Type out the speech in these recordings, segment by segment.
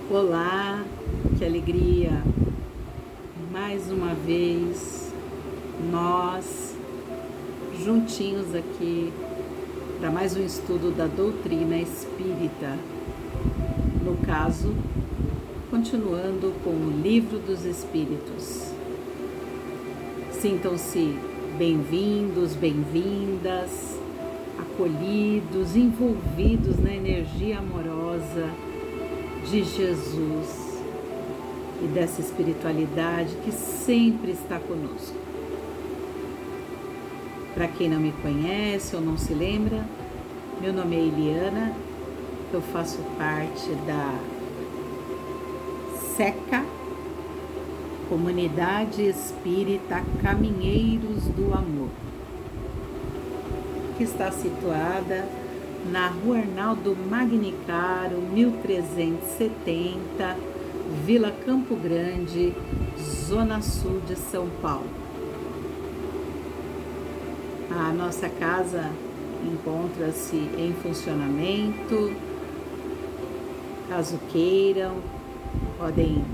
Olá, que alegria! Mais uma vez, nós juntinhos aqui para mais um estudo da doutrina espírita. No caso, continuando com o Livro dos Espíritos. Sintam-se bem-vindos, bem-vindas, acolhidos, envolvidos na energia amorosa de Jesus e dessa espiritualidade que sempre está conosco. Para quem não me conhece ou não se lembra, meu nome é Eliana, eu faço parte da SECA, Comunidade Espírita Caminheiros do Amor, que está situada na Rua Arnaldo Magnicaro, 1370, Vila Campo Grande, Zona Sul de São Paulo. A nossa casa encontra-se em funcionamento. Caso queiram, podem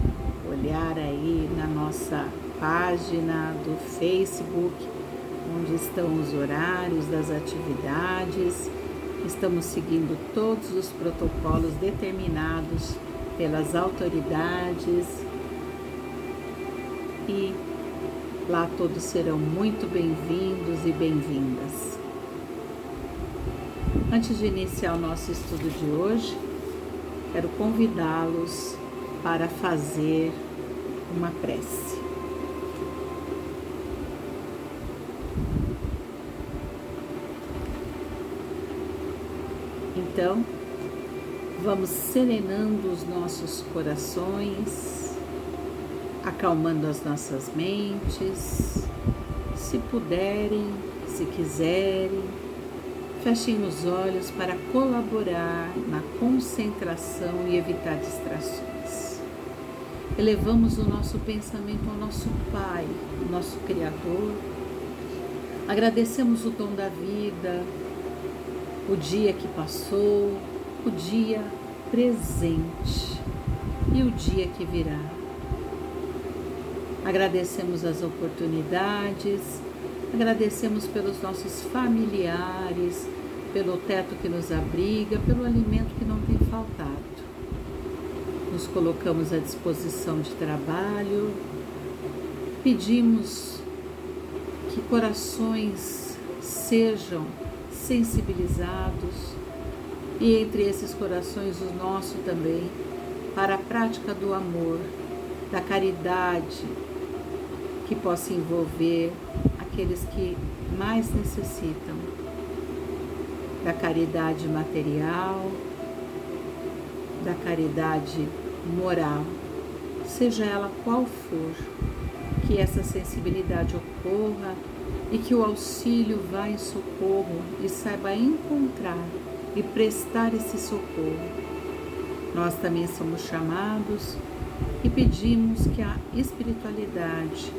olhar aí na nossa página do Facebook, onde estão os horários das atividades. Estamos seguindo todos os protocolos determinados pelas autoridades e lá todos serão muito bem-vindos e bem-vindas. Antes de iniciar o nosso estudo de hoje, quero convidá-los para fazer uma prece. Então, vamos serenando os nossos corações, acalmando as nossas mentes. Se puderem, se quiserem, fechem os olhos para colaborar na concentração e evitar distrações. Elevamos o nosso pensamento ao nosso Pai, o nosso Criador. Agradecemos o dom da vida, o dia que passou, o dia presente e o dia que virá. Agradecemos as oportunidades, agradecemos pelos nossos familiares, pelo teto que nos abriga, pelo alimento que não tem faltado. Nos colocamos à disposição de trabalho, pedimos que corações sejam sensibilizados e entre esses corações o nosso também, para a prática do amor, da caridade, que possa envolver aqueles que mais necessitam, da caridade material, da caridade moral, seja ela qual for, que essa sensibilidade ocorra e que o auxílio vá em socorro e saiba encontrar e prestar esse socorro. Nós também somos chamados e pedimos que a espiritualidade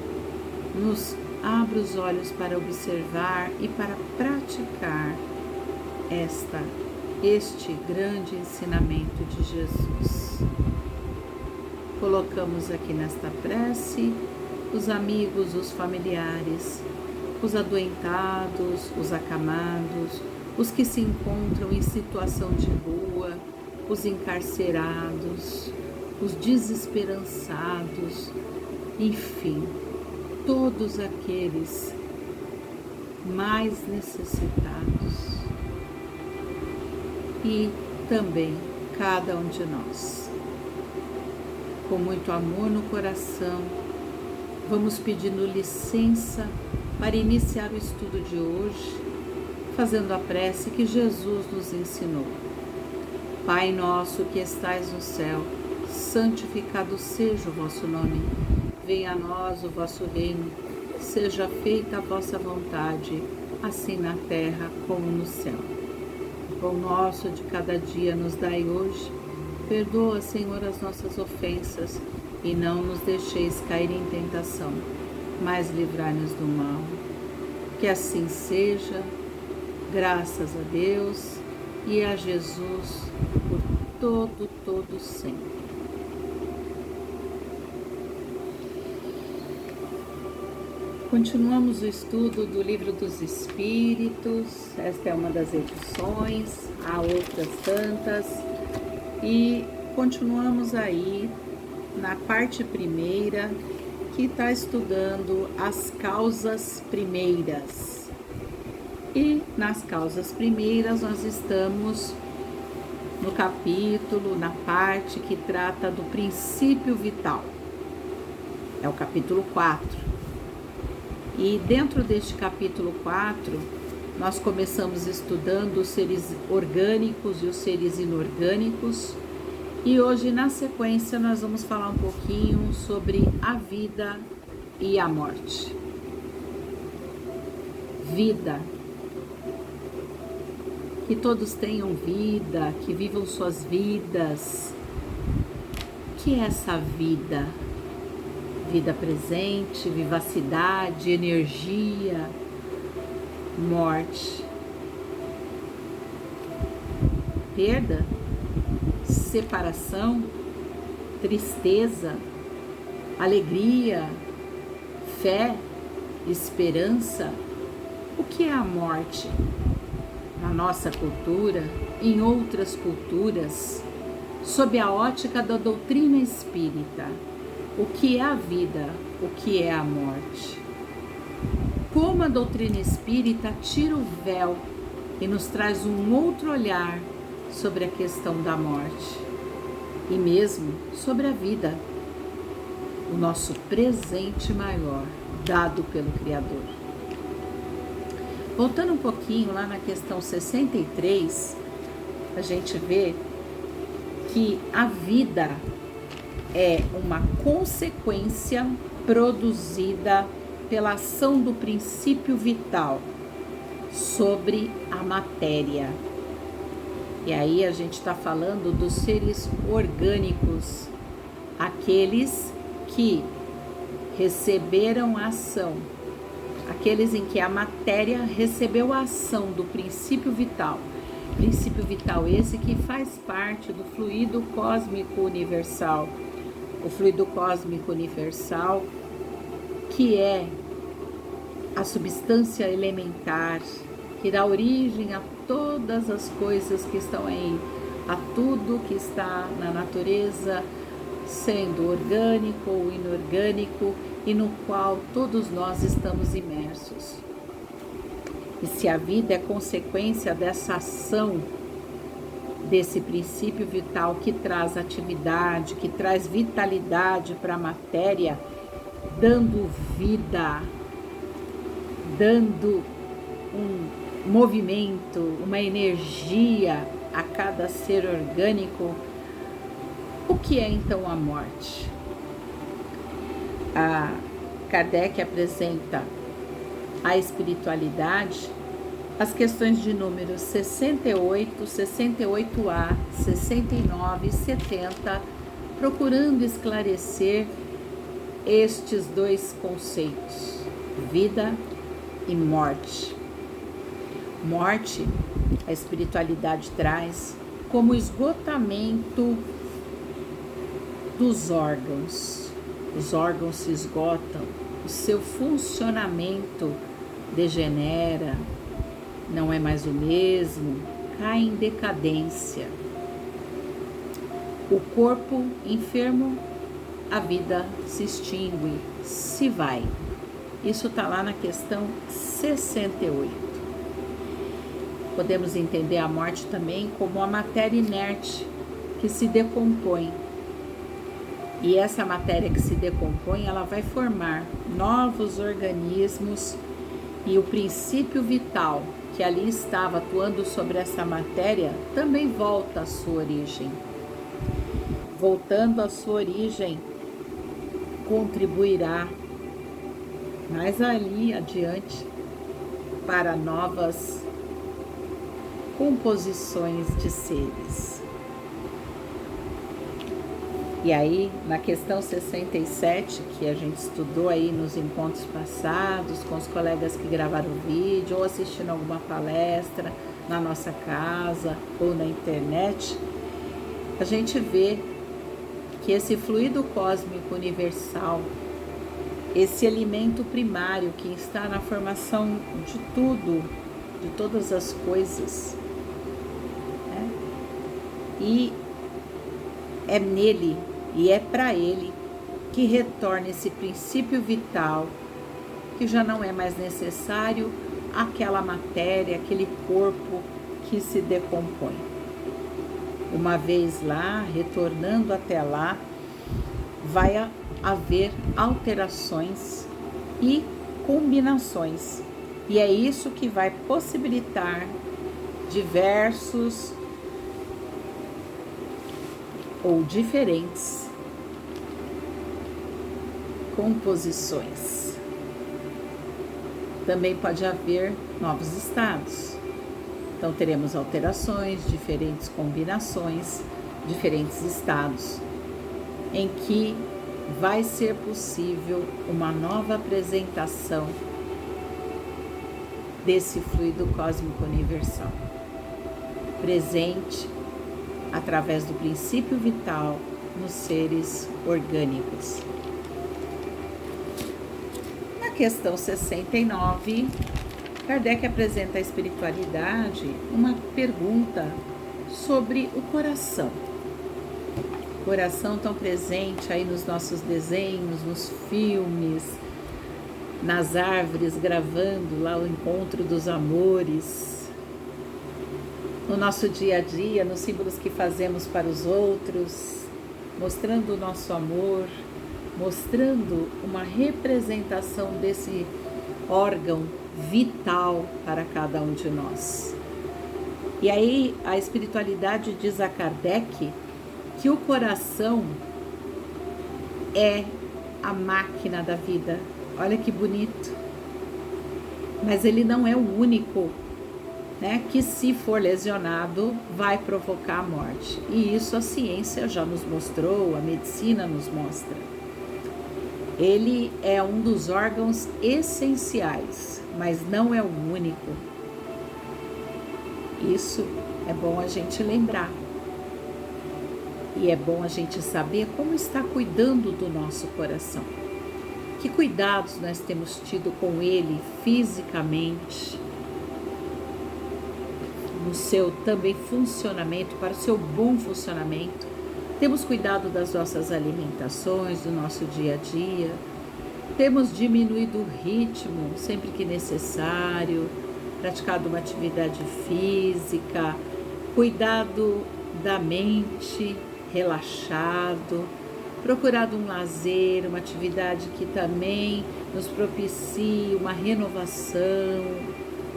nos abra os olhos para observar e para praticar este grande ensinamento de Jesus. Colocamos aqui nesta prece os amigos, os familiares, os adoentados, os acamados, os que se encontram em situação de rua, os encarcerados, os desesperançados, enfim, todos aqueles mais necessitados e também cada um de nós. Com muito amor no coração, vamos pedindo licença para iniciar o estudo de hoje, fazendo a prece que Jesus nos ensinou. Pai nosso que estais no céu, santificado seja o vosso nome. Venha a nós o vosso reino, seja feita a vossa vontade, assim na terra como no céu. O pão nosso de cada dia nos dai hoje. Perdoa, Senhor, as nossas ofensas e não nos deixeis cair em tentação, mas livrai-nos do mal. Que assim seja, graças a Deus e a Jesus por todo sempre. Continuamos o estudo do Livro dos Espíritos. Esta é uma das edições, há outras tantas. E continuamos aí na parte primeira, que está estudando as causas primeiras. E nas causas primeiras nós estamos no capítulo, na parte que trata do princípio vital. É o capítulo 4. E dentro deste capítulo 4, nós começamos estudando os seres orgânicos e os seres inorgânicos. E hoje, na sequência, nós vamos falar um pouquinho sobre a vida e a morte. Vida. Que todos tenham vida, que vivam suas vidas. O que é essa vida? Vida presente, vivacidade, energia, morte, perda, separação, tristeza, alegria, fé, esperança. O que é a morte? Na nossa cultura, em outras culturas, sob a ótica da doutrina espírita, o que é a vida, o que é a morte? Como a doutrina espírita tira o véu e nos traz um outro olhar sobre a questão da morte e mesmo sobre a vida, o nosso presente maior dado pelo Criador. Voltando um pouquinho lá na questão 63, a gente vê que a vida é uma consequência produzida pela ação do princípio vital sobre a matéria. E aí a gente está falando dos seres orgânicos, aqueles que receberam a ação, aqueles em que a matéria recebeu a ação do princípio vital. Princípio vital esse que faz parte do fluido cósmico universal. O fluido cósmico universal, que é a substância elementar, que dá origem a todas as coisas que estão aí, a tudo que está na natureza, sendo orgânico ou inorgânico, e no qual todos nós estamos imersos. E se a vida é consequência dessa ação, desse princípio vital que traz atividade, que traz vitalidade para a matéria, dando vida, dando um movimento, uma energia a cada ser orgânico, o que é então a morte? Kardec apresenta a espiritualidade, as questões de números 68, 68A, 69 e 70, procurando esclarecer estes dois conceitos, vida e morte. Morte, a espiritualidade traz como esgotamento dos órgãos. Os órgãos se esgotam, o seu funcionamento degenera, não é mais o mesmo, cai em decadência. O corpo enfermo, a vida se extingue, se vai. Isso está lá na questão 68. Podemos entender a morte também como a matéria inerte que se decompõe. E essa matéria que se decompõe, ela vai formar novos organismos, e o princípio vital que ali estava atuando sobre essa matéria também volta à sua origem. Voltando à sua origem, contribuirá mais ali adiante para novas composições de seres. E aí, na questão 67, que a gente estudou aí nos encontros passados, com os colegas que gravaram o vídeo, ou assistindo alguma palestra na nossa casa ou na internet, a gente vê que esse fluido cósmico universal esse alimento primário que está na formação de tudo, de todas as coisas, né? E é nele e é para ele que retorna esse princípio vital, que já não é mais necessário aquela matéria, aquele corpo que se decompõe. Uma vez lá, retornando até lá, vai haver alterações e combinações. E é isso que vai possibilitar diversos ou diferentes composições. Também pode haver novos estados. Então teremos alterações, diferentes combinações, diferentes estados, em que vai ser possível uma nova apresentação desse fluido cósmico universal, presente através do princípio vital nos seres orgânicos. Na questão 69, Kardec apresenta à espiritualidade uma pergunta sobre o coração. O coração tão presente aí nos nossos desenhos, nos filmes, nas árvores, gravando lá o encontro dos amores, no nosso dia a dia, nos símbolos que fazemos para os outros, mostrando o nosso amor, mostrando uma representação desse órgão vital para cada um de nós. E aí a espiritualidade diz a Kardec que o coração é a máquina da vida. Olha que bonito. Mas ele não é o único, né, que se for lesionado vai provocar a morte. E isso a ciência já nos mostrou, a medicina nos mostra. Ele é um dos órgãos essenciais, mas não é o único. Isso é bom a gente lembrar. E é bom a gente saber como está cuidando do nosso coração. Que cuidados nós temos tido com ele fisicamente, no seu também funcionamento, para o seu bom funcionamento. Temos cuidado das nossas alimentações, do nosso dia a dia. Temos diminuído o ritmo sempre que necessário, praticado uma atividade física, cuidado da mente, relaxado, procurado um lazer, uma atividade que também nos propicie uma renovação,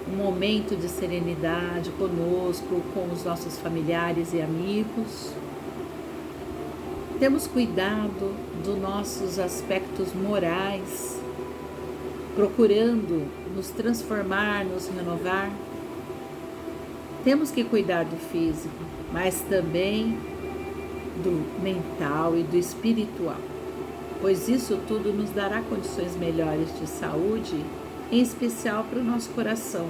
um momento de serenidade conosco, com os nossos familiares e amigos. Temos cuidado dos nossos aspectos morais, procurando nos transformar, nos renovar. Temos que cuidar do físico, mas também do mental e do espiritual, pois isso tudo nos dará condições melhores de saúde, em especial para o nosso coração,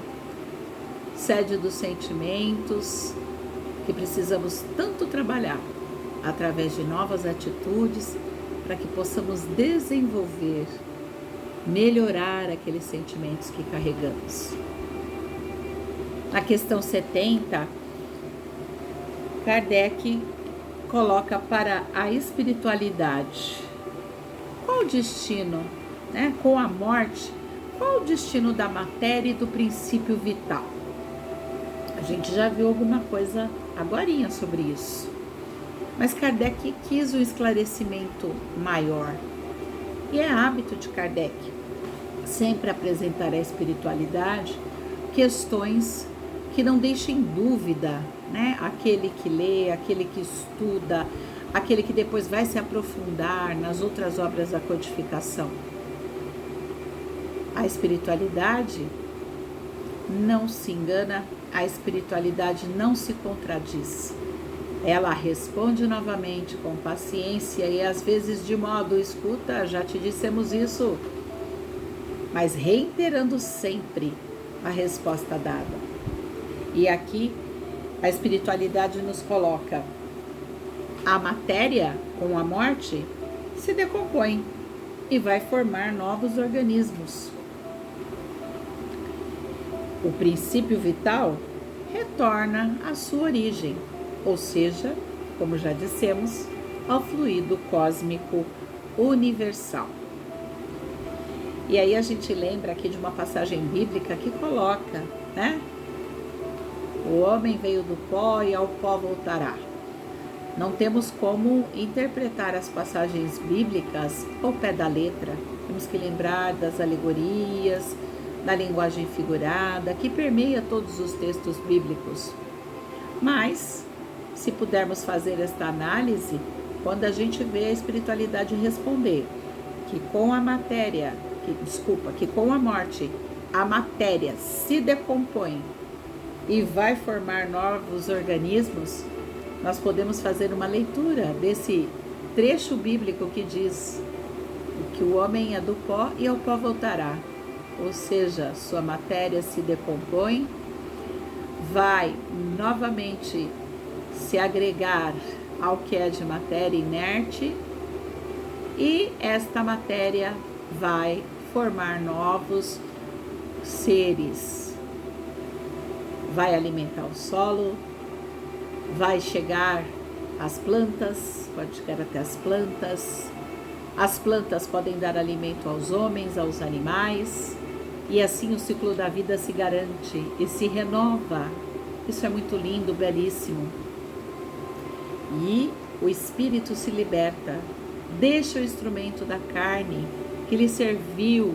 sede dos sentimentos que precisamos tanto trabalhar através de novas atitudes para que possamos desenvolver, melhorar aqueles sentimentos que carregamos. Na questão 70, Kardec coloca para a espiritualidade: qual o destino, né? Com a morte, qual o destino da matéria e do princípio vital? A gente já viu alguma coisa agorinha sobre isso, mas Kardec quis um esclarecimento maior. E é hábito de Kardec sempre apresentar à espiritualidade questões que não deixem dúvida, né? Aquele que lê, aquele que estuda, aquele que depois vai se aprofundar nas outras obras da codificação. A espiritualidade não se engana, a espiritualidade não se contradiz. Ela responde novamente com paciência e às vezes de modo escuta, já te dissemos isso, mas reiterando sempre a resposta dada. E aqui a espiritualidade nos coloca: a matéria com a morte se decompõe, e vai formar novos organismos. O princípio vital retorna à sua origem, ou seja, como já dissemos, ao fluido cósmico universal. E aí a gente lembra aqui de uma passagem bíblica que coloca, né? O homem veio do pó e ao pó voltará. Não temos como interpretar as passagens bíblicas ao pé da letra. Temos que lembrar das alegorias, da linguagem figurada, que permeia todos os textos bíblicos. Mas, se pudermos fazer esta análise, quando a gente vê a espiritualidade responder que com a matéria, que com a morte, a matéria se decompõe e vai formar novos organismos, nós podemos fazer uma leitura desse trecho bíblico que diz que o homem é do pó e ao pó voltará. Ou seja, sua matéria se decompõe, vai novamente se agregar ao que é de matéria inerte e esta matéria vai formar novos seres, vai alimentar o solo, vai chegar às plantas, pode chegar até as plantas podem dar alimento aos homens, aos animais, e assim o ciclo da vida se garante e se renova. Isso é muito lindo, belíssimo. E o espírito se liberta, deixa o instrumento da carne que lhe serviu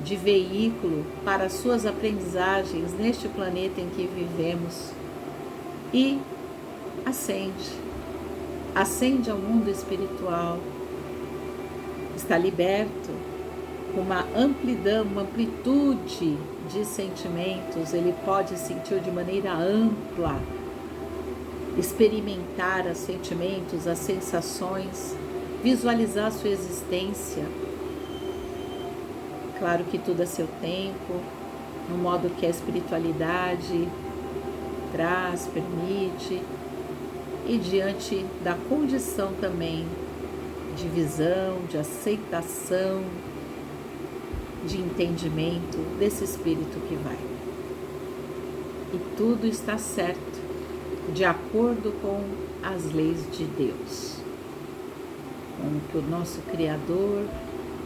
de veículo para as suas aprendizagens neste planeta em que vivemos e ascende ao mundo espiritual, está liberto, com uma amplidão, uma amplitude de sentimentos, ele pode sentir de maneira ampla, experimentar os sentimentos, as sensações, visualizar a sua existência. Claro que tudo a seu tempo, no modo que a espiritualidade traz, permite, e diante da condição também de visão, de aceitação, de entendimento desse espírito que vai. E tudo está certo, de acordo com as leis de Deus, com o que o nosso Criador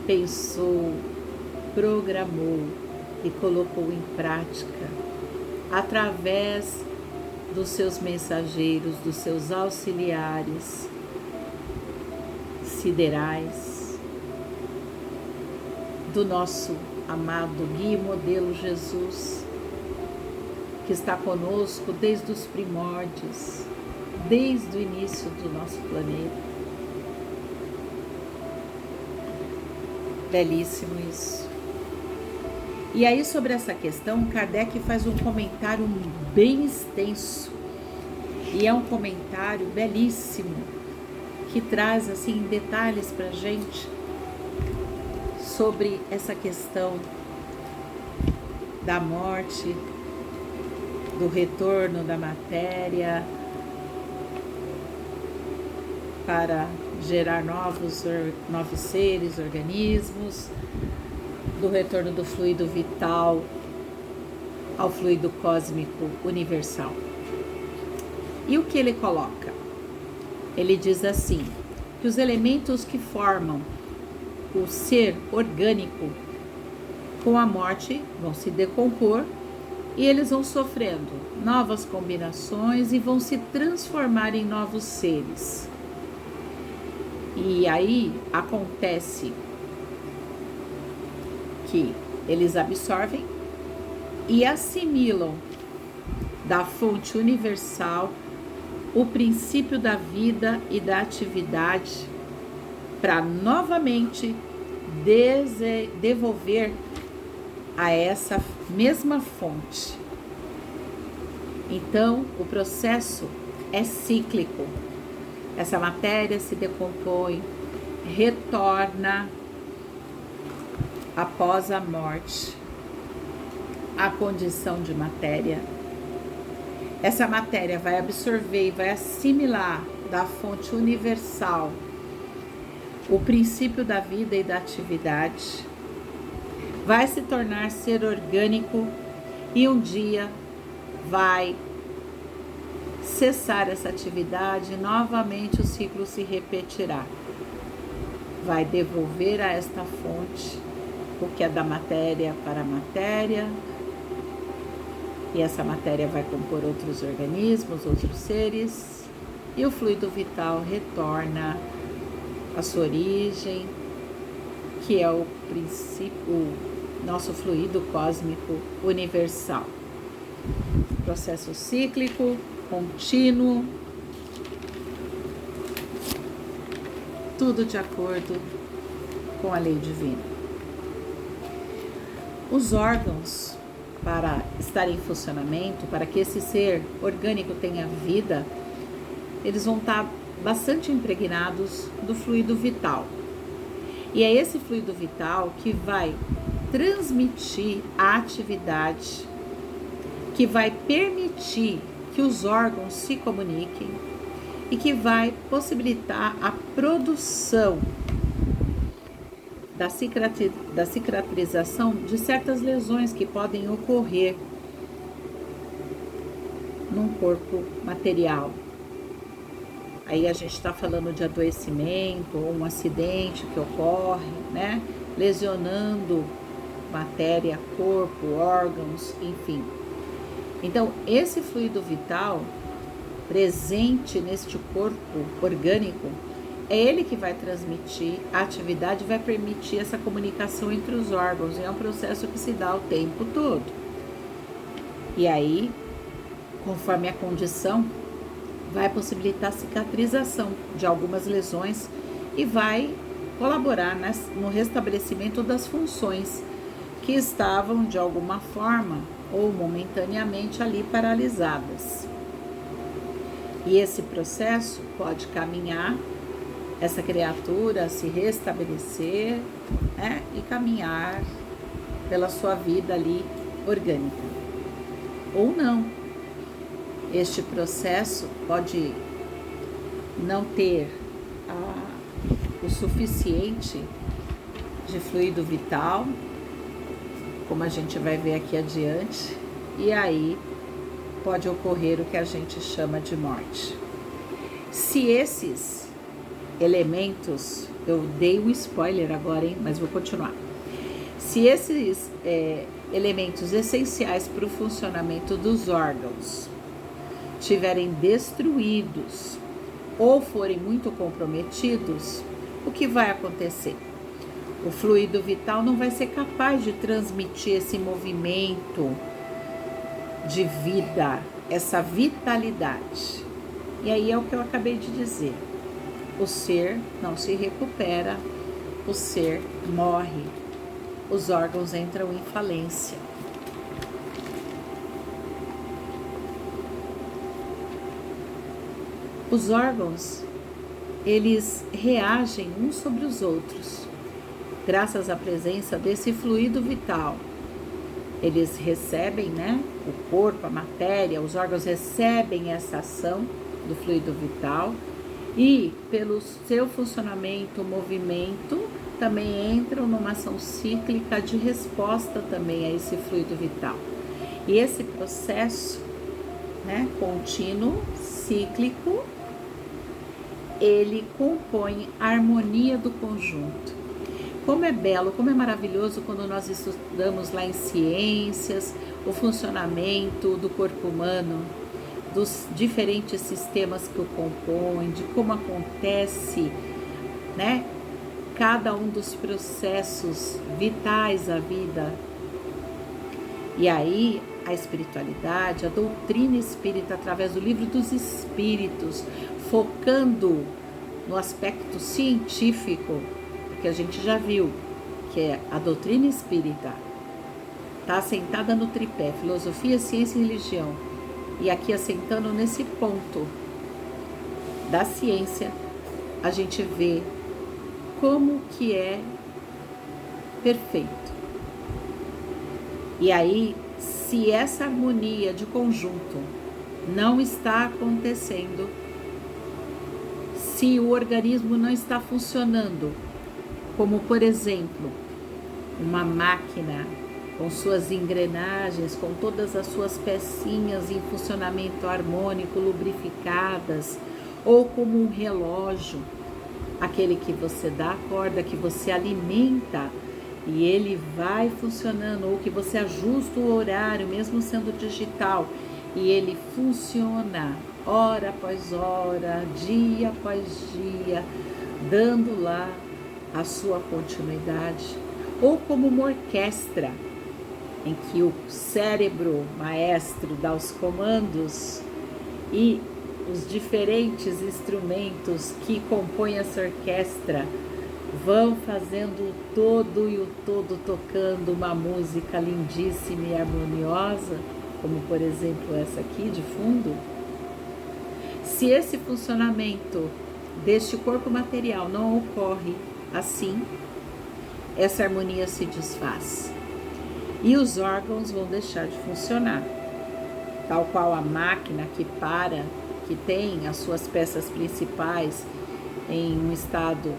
pensou, programou e colocou em prática através dos seus mensageiros, dos seus auxiliares siderais, do nosso amado guia e modelo Jesus, que está conosco desde os primórdios, desde o início do nosso planeta. Belíssimo isso. E aí, sobre essa questão, Kardec faz um comentário bem extenso, e é um comentário belíssimo, que traz assim detalhes para a gente sobre essa questão da morte, do retorno da matéria para gerar novos seres, organismos, do retorno do fluido vital ao fluido cósmico universal. E o que ele coloca? Ele diz assim, que os elementos que formam o ser orgânico com a morte vão se decompor e eles vão sofrendo novas combinações e vão se transformar em novos seres. E aí acontece que eles absorvem e assimilam da fonte universal o princípio da vida e da atividade para novamente devolver a essa mesma fonte. Então, o processo é cíclico. Essa matéria se decompõe, retorna após a morte à condição de matéria. Essa matéria vai absorver e vai assimilar da fonte universal o princípio da vida e da atividade, vai se tornar ser orgânico e um dia vai cessar essa atividade e novamente o ciclo se repetirá. Vai devolver a esta fonte o que é da matéria para a matéria, e essa matéria vai compor outros organismos, outros seres, e o fluido vital retorna à sua origem, que é o princípio, nosso fluido cósmico universal. Processo cíclico, contínuo, tudo de acordo com a lei divina. Os órgãos, para estar em funcionamento, para que esse ser orgânico tenha vida, eles vão estar bastante impregnados do fluido vital. E é esse fluido vital que vai transmitir a atividade, que vai permitir que os órgãos se comuniquem e que vai possibilitar a produção da cicatrização de certas lesões que podem ocorrer num corpo material. Aí a gente está falando de adoecimento ou um acidente que ocorre, né? Lesionando matéria, corpo, órgãos, enfim. Então, esse fluido vital presente neste corpo orgânico, é ele que vai transmitir a atividade, vai permitir essa comunicação entre os órgãos, e é um processo que se dá o tempo todo. E aí, conforme a condição, vai possibilitar a cicatrização de algumas lesões e vai colaborar no restabelecimento das funções que estavam de alguma forma ou momentaneamente ali paralisadas. E esse processo pode caminhar, essa criatura se restabelecer, né, e caminhar pela sua vida ali orgânica. Ou não. Este processo pode não ter o suficiente de fluido vital, como a gente vai ver aqui adiante, e aí pode ocorrer o que a gente chama de morte. Se esses elementos, eu dei um spoiler agora, hein, mas vou continuar. Se esses elementos essenciais para o funcionamento dos órgãos estiverem destruídos ou forem muito comprometidos, o que vai acontecer? O fluido vital não vai ser capaz de transmitir esse movimento de vida, essa vitalidade. E aí é o que eu acabei de dizer. O ser não se recupera, o ser morre, os órgãos entram em falência. Os órgãos, eles reagem uns sobre os outros, graças à presença desse fluido vital. Eles recebem, né, o corpo, a matéria, os órgãos recebem essa ação do fluido vital e, pelo seu funcionamento, movimento, também entram numa ação cíclica de resposta também a esse fluido vital. E esse processo, né, contínuo, cíclico, ele compõe a harmonia do conjunto. Como é belo, como é maravilhoso quando nós estudamos lá em ciências o funcionamento do corpo humano, dos diferentes sistemas que o compõem, de como acontece, né, cada um dos processos vitais da vida. E aí a espiritualidade, a doutrina espírita, através do Livro dos Espíritos, focando no aspecto científico, que a gente já viu, que é a doutrina espírita, está assentada no tripé, filosofia, ciência e religião, e aqui assentando nesse ponto da ciência, a gente vê como que é perfeito. E aí, se essa harmonia de conjunto não está acontecendo, se o organismo não está funcionando, como por exemplo, uma máquina com suas engrenagens, com todas as suas pecinhas em funcionamento harmônico, lubrificadas, ou como um relógio, aquele que você dá a corda, que você alimenta e ele vai funcionando, ou que você ajusta o horário, mesmo sendo digital, e ele funciona hora após hora, dia após dia, dando lá a sua continuidade. Ou como uma orquestra, em que o cérebro maestro dá os comandos e os diferentes instrumentos que compõem essa orquestra vão fazendo o todo e o todo tocando uma música lindíssima e harmoniosa, como por exemplo essa aqui de fundo. Se esse funcionamento deste corpo material não ocorre assim, essa harmonia se desfaz e os órgãos vão deixar de funcionar, tal qual a máquina que tem as suas peças principais em um estado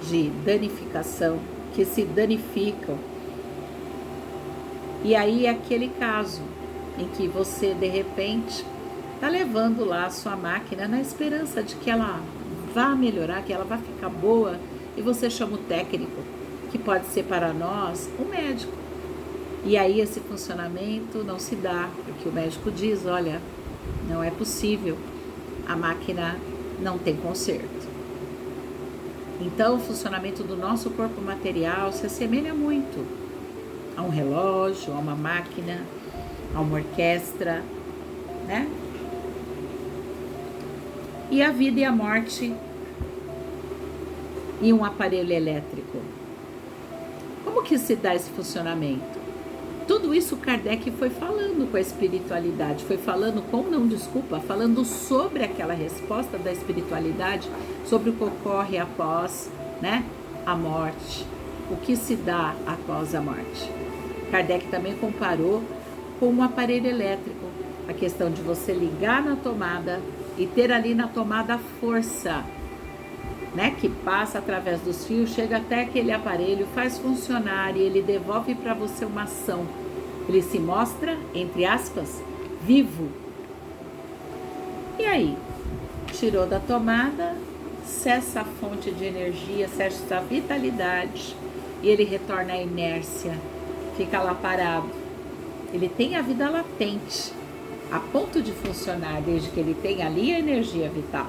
de danificação, que se danificam. E aí é aquele caso em que você de repente está levando lá a sua máquina na esperança de que ela vá melhorar, que ela vá ficar boa, e você chama o técnico, que pode ser para nós um médico. E aí esse funcionamento não se dá, porque o médico diz, olha, não é possível, a máquina não tem conserto. Então o funcionamento do nosso corpo material se assemelha muito a um relógio, a uma máquina, a uma orquestra, né? E a vida e a morte e um aparelho elétrico. Como que se dá esse funcionamento? Tudo isso Kardec foi falando com a espiritualidade, falando sobre aquela resposta da espiritualidade, sobre o que ocorre após, né, a morte, o que se dá após a morte. Kardec também comparou com um aparelho elétrico, a questão de você ligar na tomada e ter ali na tomada a força, né, que passa através dos fios, chega até aquele aparelho, faz funcionar e ele devolve para você uma ação. Ele se mostra, entre aspas, vivo. E aí? Tirou da tomada, cessa a fonte de energia, cessa a vitalidade e ele retorna à inércia, fica lá parado. Ele tem a vida latente, a ponto de funcionar, desde que ele tenha ali a energia vital.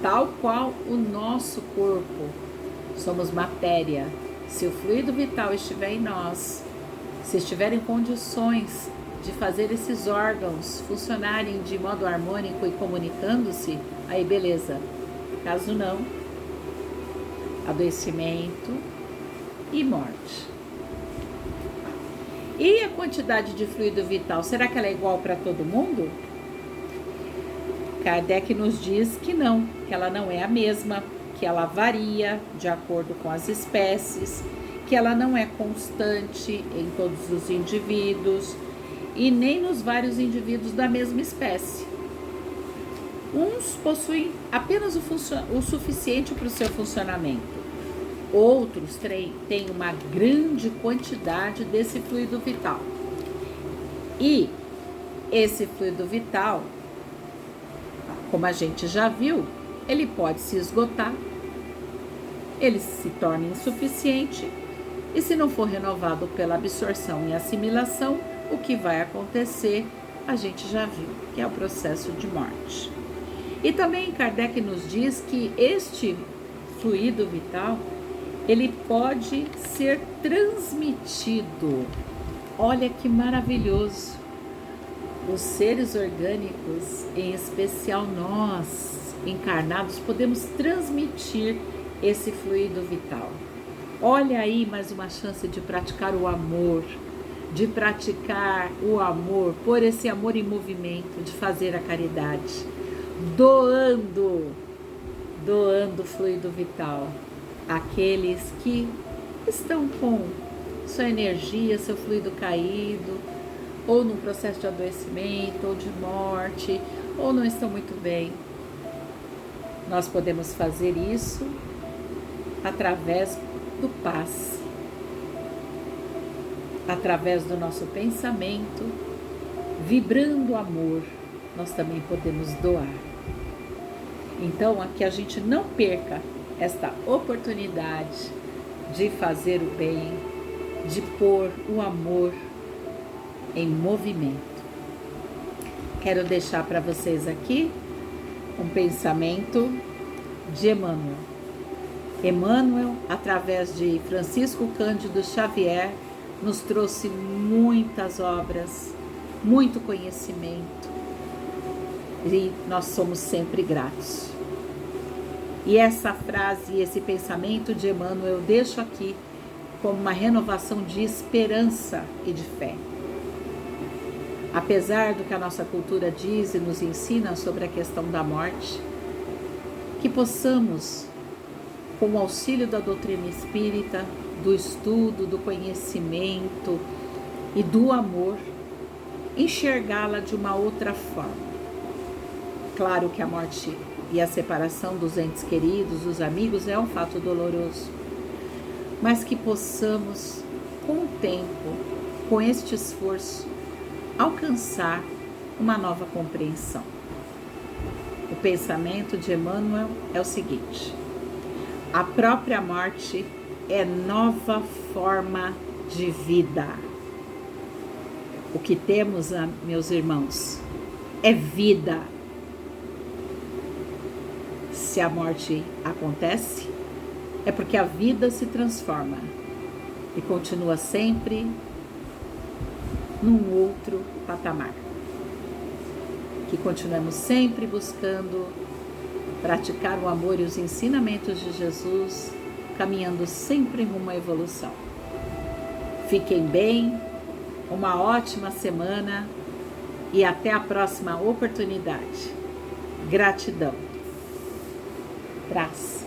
Tal qual o nosso corpo, somos matéria. Se o fluido vital estiver em nós, se estiver em condições de fazer esses órgãos funcionarem de modo harmônico e comunicando-se, aí beleza. Caso não, adoecimento e morte. E a quantidade de fluido vital, será que ela é igual para todo mundo? Kardec nos diz que não, que ela não é a mesma, que ela varia de acordo com as espécies, que ela não é constante em todos os indivíduos e nem nos vários indivíduos da mesma espécie. Uns possuem apenas o suficiente para o seu funcionamento, outros têm uma grande quantidade desse fluido vital. E esse fluido vital, como a gente já viu, ele pode se esgotar, ele se torna insuficiente e se não for renovado pela absorção e assimilação, o que vai acontecer, a gente já viu, que é o processo de morte. E também Kardec nos diz que este fluido vital, ele pode ser transmitido. Olha que maravilhoso! Os seres orgânicos, em especial nós, encarnados, podemos transmitir esse fluido vital. Olha aí mais uma chance de praticar o amor, pôr esse amor em movimento, de fazer a caridade, doando fluido vital àqueles que estão com sua energia, seu fluido caído, ou num processo de adoecimento, ou de morte, ou não estão muito bem. Nós podemos fazer isso através do passe, através do nosso pensamento, vibrando amor, nós também podemos doar. Então, que a gente não perca esta oportunidade de fazer o bem, de pôr o amor em movimento. Quero deixar para vocês aqui um pensamento de Emmanuel. Emmanuel, através de Francisco Cândido Xavier, nos trouxe muitas obras, muito conhecimento, e nós somos sempre gratos. E essa frase e esse pensamento de Emmanuel eu deixo aqui como uma renovação de esperança e de fé. Apesar do que a nossa cultura diz e nos ensina sobre a questão da morte, que possamos, com o auxílio da doutrina espírita, do estudo, do conhecimento e do amor, enxergá-la de uma outra forma. Claro que a morte e a separação dos entes queridos, dos amigos, é um fato doloroso, mas que possamos, com o tempo, com este esforço, alcançar uma nova compreensão. O pensamento de Emmanuel é o seguinte: a própria morte é nova forma de vida. O que temos, meus irmãos, é vida. Se a morte acontece, é porque a vida se transforma e continua sempre num outro patamar. Que continuemos sempre buscando praticar o amor e os ensinamentos de Jesus, caminhando sempre rumo à evolução. Fiquem bem, uma ótima semana e até a próxima oportunidade. Gratidão. Abraço.